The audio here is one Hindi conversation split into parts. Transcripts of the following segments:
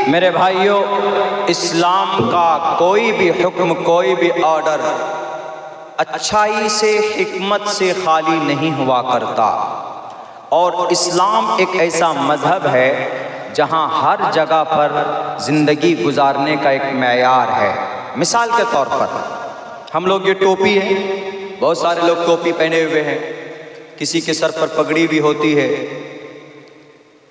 मेरे भाइयों, इस्लाम का कोई भी हुक्म, कोई भी ऑर्डर अच्छाई से, हिकमत से खाली नहीं हुआ करता। और इस्लाम एक ऐसा मज़हब है जहाँ हर जगह पर ज़िंदगी गुजारने का एक मेयार है। मिसाल के तौर पर हम लोग, ये टोपी है, बहुत सारे लोग टोपी पहने हुए हैं, किसी के सर पर पगड़ी भी होती है।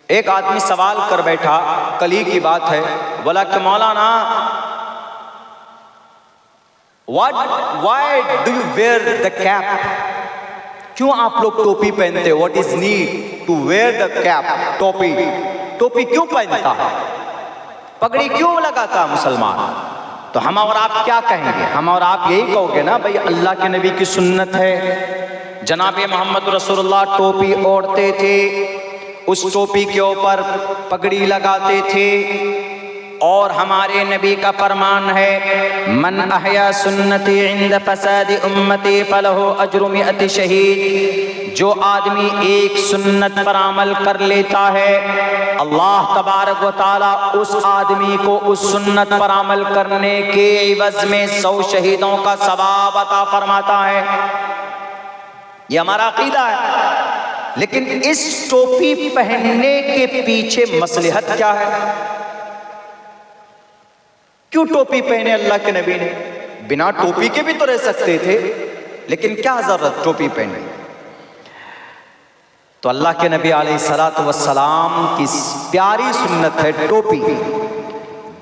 एक आदमी सवाल कर बैठा, कल ही की बात है, बोला कि मौलाना, why do you wear the cap? क्यों आप लोग टोपी पहनते हो? What is need to wear the cap? टोपी क्यों पहनता है? पगड़ी क्यों लगाता है मुसलमान? तो हम और आप क्या कहेंगे? हम और आप यही कहोगे ना, भाई अल्लाह के नबी की सुन्नत है, जनाब मोहम्मद रसूलुल्लाह टोपी ओढ़ते थे, उस टोपी के ऊपर पगड़ी लगाते थे। और हमारे नबी का फरमान है, मन अहया सुन्नती इंद फसाद उम्मती फलहु अज्रु मिअति शहीद। जो आदमी एक सुन्नत पर अमल कर लेता है, अल्लाह तबारक व तआला उस आदमी को उस सुन्नत पर अमल करने के एवज में 100 शहीदों का सवाब अता फरमाता है। ये हमारा अकीदा है। लेकिन इस टोपी पहनने के पीछे मसलहत क्या है? क्यों टोपी पहने अल्लाह के नबी ने? बिना टोपी के भी तो रह सकते थे, लेकिन क्या जरूरत टोपी पहने? तो अल्लाह के नबी अलैहिस्सलातु वस्सलाम की प्यारी सुन्नत है टोपी।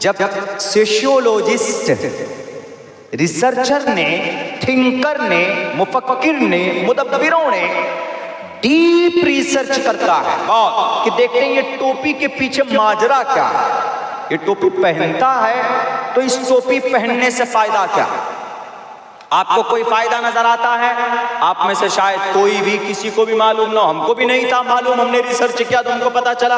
जब सोशियोलॉजिस्ट, रिसर्चर ने, थिंकर ने, मुफक्किर ने, मुदब्बिरों ने डीप रिसर्च करता है और कि देखते हैं ये टोपी के पीछे माजरा क्या है। ये टोपी पहनता है तो इस टोपी पहनने से फायदा क्या? आपको कोई फायदा नजर आता है? आप में से शायद कोई भी, किसी को भी मालूम ना, हमको भी नहीं था मालूम। हमने रिसर्च किया तो हमको पता चला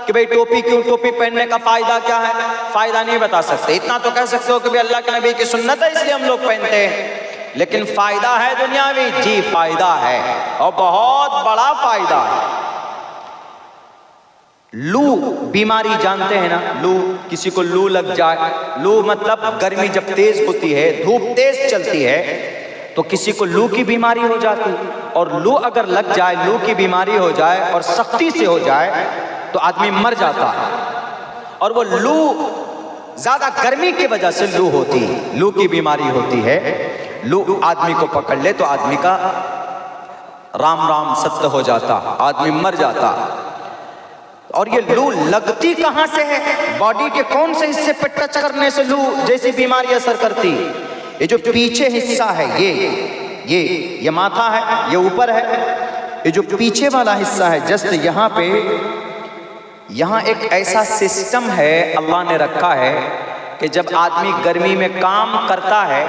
कि भाई टोपी क्यों, टोपी पहनने का फायदा क्या है। फायदा नहीं बता सकते, इतना तो कह सकते हो कि भाई अल्लाह के नबी की सुन्नत है इसलिए हम लोग पहनते हैं। लेकिन फायदा है दुनियावी? जी फायदा है, और बहुत बड़ा फायदा है। लू बीमारी जानते हैं ना? लू, किसी को लू लग जाए, लू मतलब गर्मी जब तेज होती है, धूप तेज चलती है, तो किसी को लू की बीमारी हो जाती है। और लू अगर लग जाए, लू की बीमारी हो जाए और सख्ती से हो जाए तो आदमी मर जाता है। और वो लू ज्यादा गर्मी की वजह से लू होती है, लू की बीमारी होती है। लू आदमी को पकड़ ले तो आदमी का राम राम सत्य हो जाता, आदमी मर जाता। और ये लू लगती कहां से है? बॉडी के कौन से हिस्से पर टच करने से लू जैसी बीमारी असर करती? ये जो पीछे हिस्सा है, ये माथा है, ये ऊपर है, ये जो पीछे वाला हिस्सा है जस्ट यहाँ पे, यहाँ एक ऐसा सिस्टम है अल्लाह ने रखा है कि जब आदमी गर्मी में काम करता है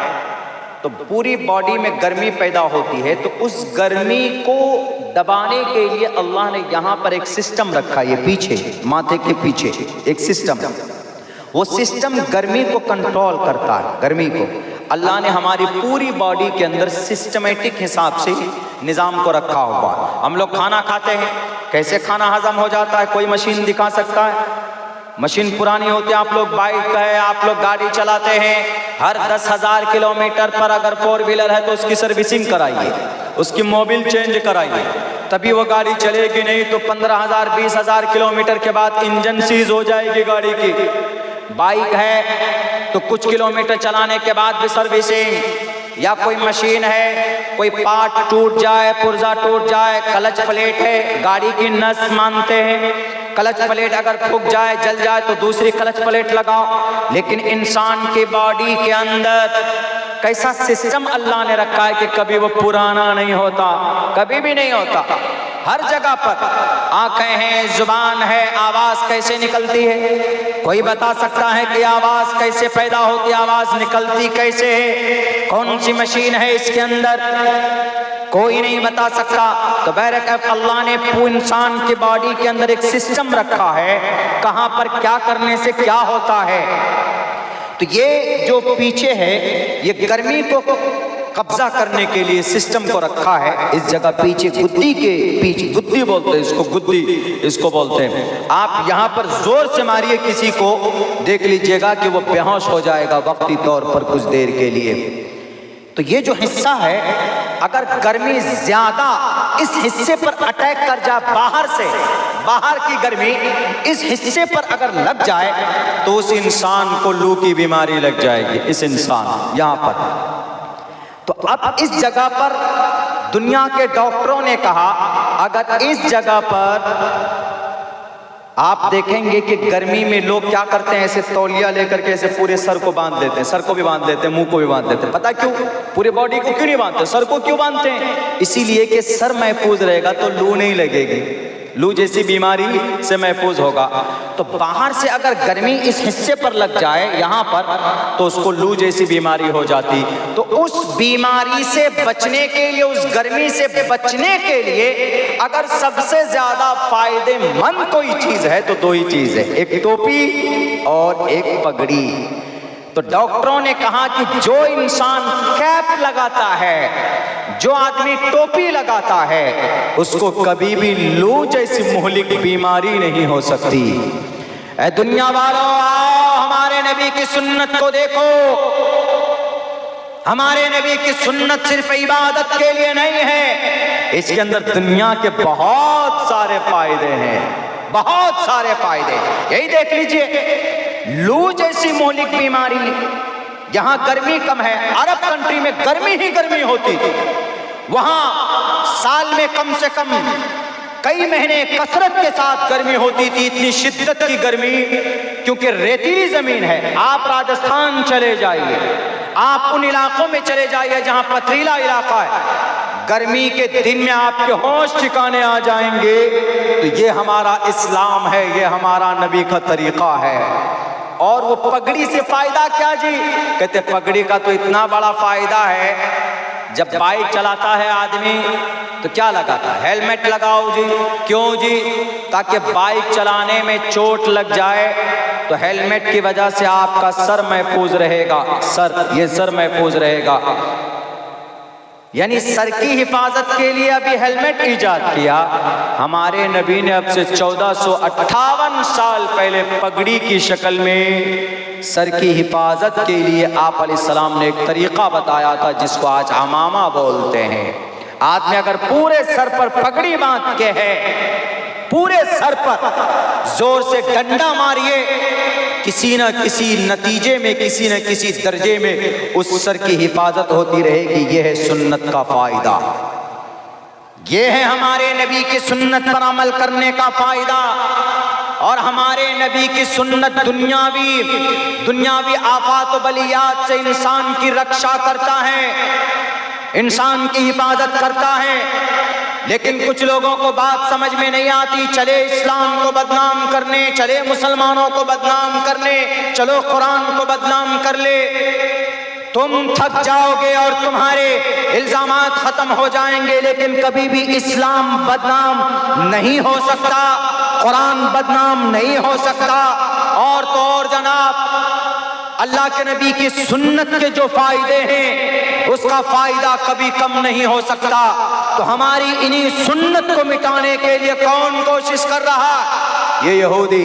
तो पूरी बॉडी में गर्मी पैदा होती है, तो उस गर्मी को दबाने के लिए अल्लाह ने यहाँ पर एक सिस्टम रखा है। ये पीछे, माथे के पीछे एक सिस्टम, वो सिस्टम गर्मी को कंट्रोल करता है। गर्मी को अल्लाह ने हमारी पूरी बॉडी के अंदर सिस्टमेटिक हिसाब से निज़ाम को रखा हुआ है। हम लोग खाना खाते हैं, कैसे खाना हजम हो जाता है? कोई मशीन दिखा सकता है? मशीन पुरानी होती है, आप लोग बाइक है, आप लोग गाड़ी चलाते हैं, हर 10,000 किलोमीटर पर अगर 4 व्हीलर है तो उसकी सर्विसिंग कराइए, उसकी मोबिल चेंज कराइए, तभी वो गाड़ी चलेगी। नहीं तो 15,000 20,000 किलोमीटर के बाद इंजन सीज हो जाएगी गाड़ी की। बाइक है तो कुछ किलोमीटर चलाने के बाद भी सर्विसिंग। या कोई मशीन है, कोई पार्ट टूट जाए, पुर्जा टूट जाए, क्लच प्लेट है, गाड़ी की नस मानते हैं, क्लच प्लेट अगर फूक जाए, जल जाए तो दूसरी क्लच प्लेट लगाओ। लेकिन इंसान की बॉडी के अंदर कैसा सिस्टम अल्लाह ने रखा है कि कभी वो पुराना नहीं होता, कभी भी नहीं होता। हर जगह पर आंखें हैं, जुबान है, आवाज कैसे निकलती है? कोई बता सकता है कि आवाज कैसे पैदा होती, आवाज निकलती कैसे है? कौन सी मशीन है इसके अंदर? कोई नहीं बता सकता। तो बहरकैफ अल्लाह ने इंसान की बॉडी के अंदर एक सिस्टम रखा है, कहां पर क्या करने से क्या होता है। तो ये जो पीछे है, ये गर्मी को कब्जा करने के लिए सिस्टम को रखा है। इस जगह पीछे गुद्दी के पीछे, गुद्दी बोलते हैं इसको, गुद्दी इसको बोलते हैं। आप यहाँ पर जोर से मारिए किसी को, देख लीजिएगा कि वो बेहोश हो जाएगा वक्ती तौर पर कुछ देर के लिए। तो ये जो हिस्सा है, अगर गर्मी ज्यादा इस हिस्से पर अटैक कर जाए, बाहर से, बाहर की गर्मी इस हिस्से पर अगर लग जाए तो उस इंसान को लू की बीमारी लग जाएगी। इस इंसान यहाँ पर तो अब इस जगह पर दुनिया के डॉक्टरों ने कहा, अगर इस जगह पर आप देखेंगे कि गर्मी में लोग क्या करते हैं, ऐसे तौलिया लेकर के ऐसे पूरे सर को बांध देते हैं, सर को भी बांध देते हैं, मुंह को भी बांध देते हैं। पता क्यों? पूरे बॉडी को क्यों नहीं बांधते, सर को क्यों बांधते हैं? इसीलिए कि सर महफूज रहेगा तो लू नहीं लगेगी, लू जैसी बीमारी से महफूज होगा। तो बाहर से अगर गर्मी इस हिस्से पर लग जाए यहाँ पर, तो उसको लू जैसी बीमारी हो जाती। तो उस बीमारी से बचने के लिए, उस गर्मी से बचने के लिए अगर सबसे ज्यादा फायदेमंद कोई चीज है तो दो ही चीज है, एक टोपी और एक पगड़ी। तो डॉक्टरों ने कहा कि जो इंसान कैप लगाता है, जो आदमी टोपी लगाता है, उसको कभी भी लू जैसी मुहलिक बीमारी नहीं हो सकती। ऐ दुनिया वालों, आओ हमारे नबी की सुन्नत को देखो। हमारे नबी की सुन्नत सिर्फ इबादत के लिए नहीं है, इसके अंदर दुनिया के बहुत सारे फायदे हैं, बहुत सारे फायदे। यही देख लीजिए, लू जैसी मुहलिक बीमारी, यहां गर्मी कम है, अरब कंट्री में गर्मी ही गर्मी होती, वहां साल में कम से कम कई महीने कसरत के साथ गर्मी होती थी, इतनी शिद्दत की गर्मी, क्योंकि रेतीली जमीन है। आप राजस्थान चले जाइए, आप उन इलाकों में चले जाइए जहां पथरीला इलाका है, गर्मी के दिन में आपके होश ठिकाने आ जाएंगे। तो ये हमारा इस्लाम है, ये हमारा नबी का तरीका है। और वो पगड़ी से फायदा क्या जी? कहते पगड़ी का तो इतना बड़ा फायदा है, जब बाइक चलाता है आदमी तो क्या लगाता है? हेलमेट लगाओ जी। क्यों जी? ताकि बाइक चलाने में चोट लग जाए तो हेलमेट की वजह से आपका सर महफूज रहेगा, सर, ये सर महफूज रहेगा। यानी सर की हिफाजत के लिए अभी हेलमेट इजाद किया। हमारे नबी ने अब से 1458 साल पहले पगड़ी की शक्ल में सर की हिफाजत के लिए आप अलैहिस्सलाम ने एक तरीका बताया था, जिसको आज अमामा बोलते हैं। आदमी अगर पूरे सर पर पगड़ी बांध के है, पूरे सर पर जोर से डंडा मारिए, किसी न किसी नतीजे में, किसी न किसी दर्जे में उस सर की हिफाजत होती रहेगी। यह है सुन्नत का फायदा, यह है हमारे नबी की सुन्नत पर अमल करने का फायदा। और हमारे नबी की सुन्नत दुनियावी आफात व बलियात से इंसान की रक्षा करता है, इंसान की हिफाजत करता है। लेकिन कुछ लोगों को बात समझ में नहीं आती, चले इस्लाम को बदनाम करने, चले मुसलमानों को बदनाम करने, चलो कुरान को बदनाम कर ले। तुम थक जाओगे और तुम्हारे इल्जामात खत्म हो जाएंगे, लेकिन कभी भी इस्लाम बदनाम नहीं हो सकता, कुरान बदनाम नहीं हो सकता। और तो और जनाब, अल्लाह के नबी की सुन्नत के जो फायदे हैं उसका फायदा कभी कम नहीं हो सकता। तो हमारी इन्हीं सुन्नत को मिटाने के लिए कौन कोशिश कर रहा? ये यहूदी।